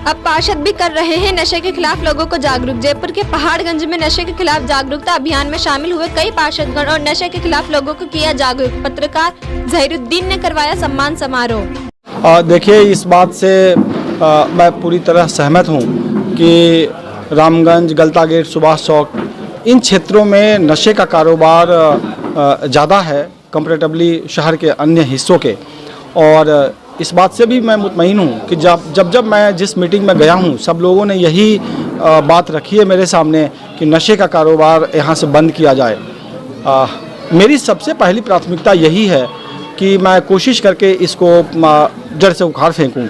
अब पार्षद भी कर रहे हैं नशे के खिलाफ लोगों को जागरूक। जयपुर के पहाड़गंज में नशे के खिलाफ जागरूकता अभियान में शामिल हुए कई पार्षदगण और नशे के खिलाफ लोगों को किया जागरूक। पत्रकार जहीरुद्दीन ने करवाया सम्मान समारोह। देखिए, इस बात से मैं पूरी तरह सहमत हूँ कि रामगंज, गलता गेट, सुभाष चौक, इन क्षेत्रों में नशे का कारोबार ज़्यादा है कंपैरेटिवली शहर के अन्य हिस्सों के। और इस बात से भी मैं मुतमईन हूँ कि जब मैं जिस मीटिंग में गया हूँ, सब लोगों ने यही बात रखी है मेरे सामने कि नशे का कारोबार यहाँ से बंद किया जाए। मेरी सबसे पहली प्राथमिकता यही है कि मैं कोशिश करके इसको जड़ से उखाड़ फेंकूं।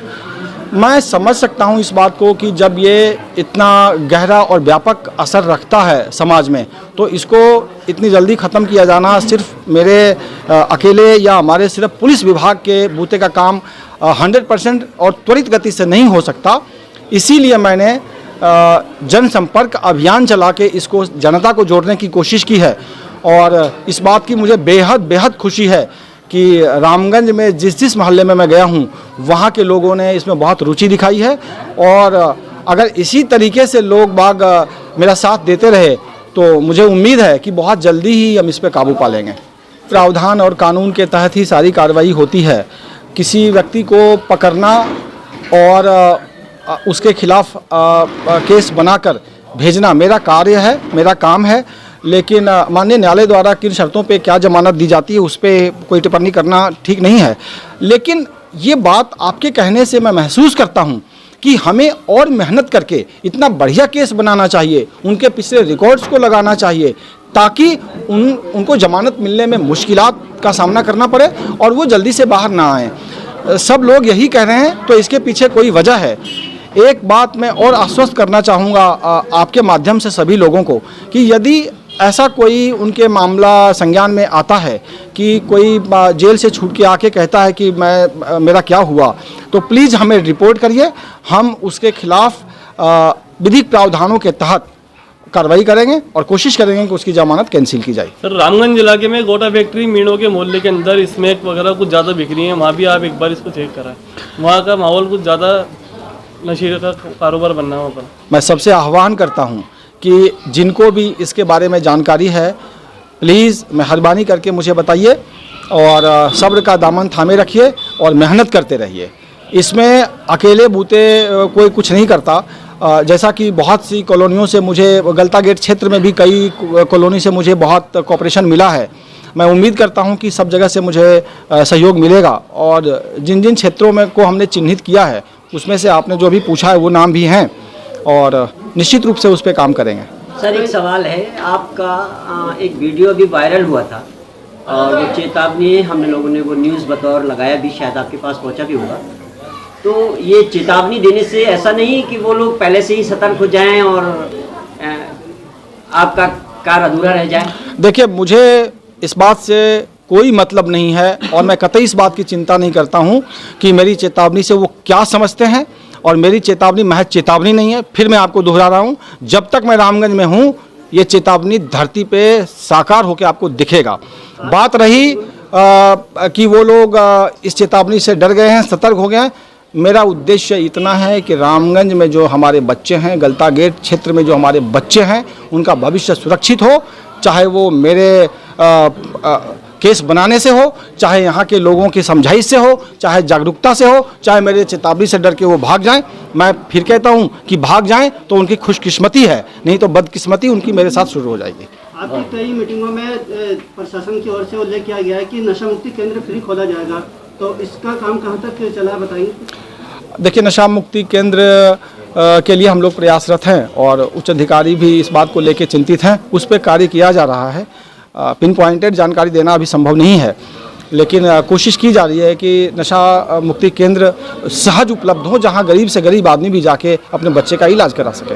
मैं समझ सकता हूं इस बात को कि जब ये इतना गहरा और व्यापक असर रखता है समाज में, तो इसको इतनी जल्दी ख़त्म किया जाना सिर्फ मेरे अकेले या हमारे सिर्फ पुलिस विभाग के बूते का काम 100% और त्वरित गति से नहीं हो सकता। इसीलिए मैंने जनसंपर्क अभियान चला के इसको जनता को जोड़ने की कोशिश की है। और इस बात की मुझे बेहद खुशी है कि रामगंज में जिस मोहल्ले में मैं गया हूं, वहां के लोगों ने इसमें बहुत रुचि दिखाई है। और अगर इसी तरीके से लोग बाग मेरा साथ देते रहे तो मुझे उम्मीद है कि बहुत जल्दी ही हम इस पर काबू पा लेंगे। प्रावधान और कानून के तहत ही सारी कार्रवाई होती है। किसी व्यक्ति को पकड़ना और उसके खिलाफ केस बनाकर भेजना मेरा कार्य है, मेरा काम है। लेकिन माननीय न्यायालय द्वारा किन शर्तों पे क्या जमानत दी जाती है उस पर कोई टिप्पणी करना ठीक नहीं है। लेकिन ये बात आपके कहने से मैं महसूस करता हूँ कि हमें और मेहनत करके इतना बढ़िया केस बनाना चाहिए, उनके पिछले रिकॉर्ड्स को लगाना चाहिए, ताकि उनको जमानत मिलने में मुश्किलात का सामना करना पड़े और वो जल्दी से बाहर ना आएँ। सब लोग यही कह रहे हैं, तो इसके पीछे कोई वजह है। एक बात मैं और आश्वस्त करना चाहूँगा आपके माध्यम से सभी लोगों को कि यदि ऐसा कोई उनके मामला संज्ञान में आता है कि कोई जेल से छूट के आके कहता है कि मेरा क्या हुआ, तो प्लीज़ हमें रिपोर्ट करिए। हम उसके खिलाफ विधिक प्रावधानों के तहत कार्रवाई करेंगे और कोशिश करेंगे कि उसकी जमानत कैंसिल की जाए। सर, रामगंज इलाके में गोटा फैक्ट्री मीणों के मोहल्ले के अंदर स्मैक वगैरह कुछ ज़्यादा बिक रही है, वहाँ भी आप एक बार इसको चेक कराएं। वहाँ का माहौल कुछ ज़्यादा नशे का कारोबार बनना है वहाँ पर। मैं सबसे आह्वान करता हूँ कि जिनको भी इसके बारे में जानकारी है, प्लीज़ मेहरबानी करके मुझे बताइए और सब्र का दामन थामे रखिए और मेहनत करते रहिए। इसमें अकेले बूते कोई कुछ नहीं करता। जैसा कि बहुत सी कॉलोनियों से मुझे, गलता गेट क्षेत्र में भी कई कॉलोनी से मुझे बहुत कोऑपरेशन मिला है। मैं उम्मीद करता हूं कि सब जगह से मुझे सहयोग मिलेगा। और जिन जिन क्षेत्रों में को हमने चिन्हित किया है, उसमें से आपने जो भी पूछा है वो नाम भी हैं और निश्चित रूप से उस पर काम करेंगे। सर, एक सवाल है, आपका एक वीडियो अभी वायरल हुआ था और वो चेतावनी हमने लोगों ने वो न्यूज़ बतौर लगाया भी, शायद आपके पास पहुंचा भी होगा। तो ये चेतावनी देने से ऐसा नहीं कि वो लोग पहले से ही सतर्क हो जाएं और आपका कार्य अधूरा रह जाए? देखिए, मुझे इस बात से कोई मतलब नहीं है और मैं कतई इस बात की चिंता नहीं करता हूं कि मेरी चेतावनी से वो क्या समझते हैं। और मेरी चेतावनी महज चेतावनी नहीं है। फिर मैं आपको दोहरा रहा हूं, जब तक मैं रामगंज में हूं, ये चेतावनी धरती पे साकार होकर आपको दिखेगा। बात रही कि वो लोग इस चेतावनी से डर गए हैं, सतर्क हो गए हैं, मेरा उद्देश्य इतना है कि रामगंज में जो हमारे बच्चे हैं, गलता गेट क्षेत्र में जो हमारे बच्चे हैं, उनका भविष्य सुरक्षित हो। चाहे वो मेरे केस बनाने से हो, चाहे यहाँ के लोगों की समझाइश से हो, चाहे जागरूकता से हो, चाहे मेरे चेतावनी से डर के वो भाग जाएं। मैं फिर कहता हूँ कि भाग जाएं तो उनकी खुशकिस्मती है, नहीं तो बदकिस्मती उनकी मेरे साथ शुरू हो जाएगी। आपकी कई मीटिंगों में प्रशासन की ओर से उल्लेख किया गया है कि नशा मुक्ति केंद्र फ्री खोला जाएगा, तो इसका काम कहाँ तक चला है, बताइए। देखिए, नशा मुक्ति केंद्र के लिए हम लोग प्रयासरत हैं और उच्च अधिकारी भी इस बात को लेकर चिंतित हैं। उस पर कार्य किया जा रहा है। पिन पॉइंटेड जानकारी देना अभी संभव नहीं है, लेकिन कोशिश की जा रही है कि नशा मुक्ति केंद्र सहज उपलब्ध हो, जहां गरीब से गरीब आदमी भी जाके अपने बच्चे का इलाज करा सके।